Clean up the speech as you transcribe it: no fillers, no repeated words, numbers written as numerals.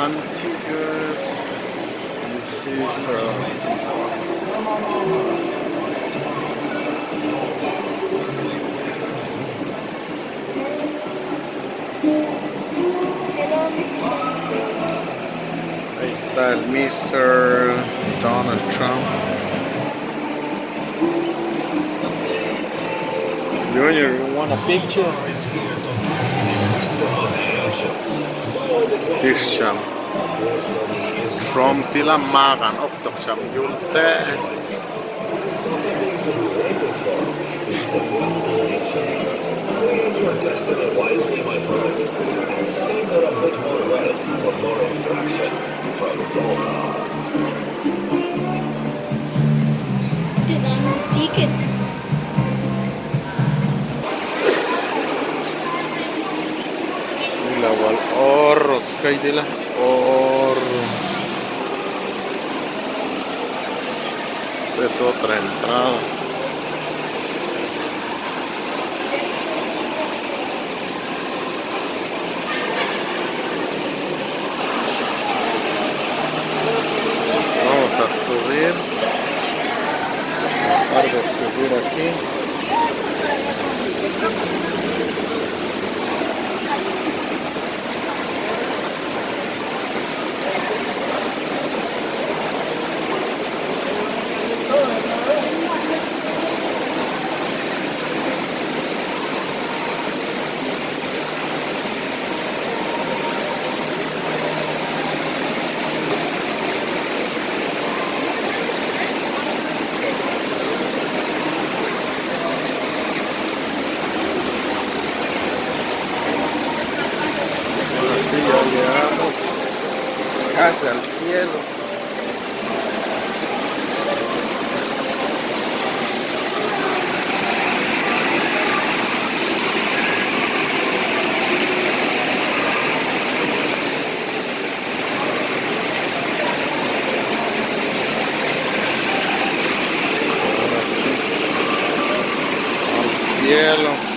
Antiguous. This is Hello, Mr. ahí está el Mr. Donald Trump. Junior, you want a picture? Here's Trump. Trumpilla magan optok cham yulte. Te dan un ticket. La wal oro, sky de la oro. Esta es otra entrada. Vamos a subir. Tratar de subir aquí. Aquí ya llegamos casi al cielo. Ahora sí, al cielo.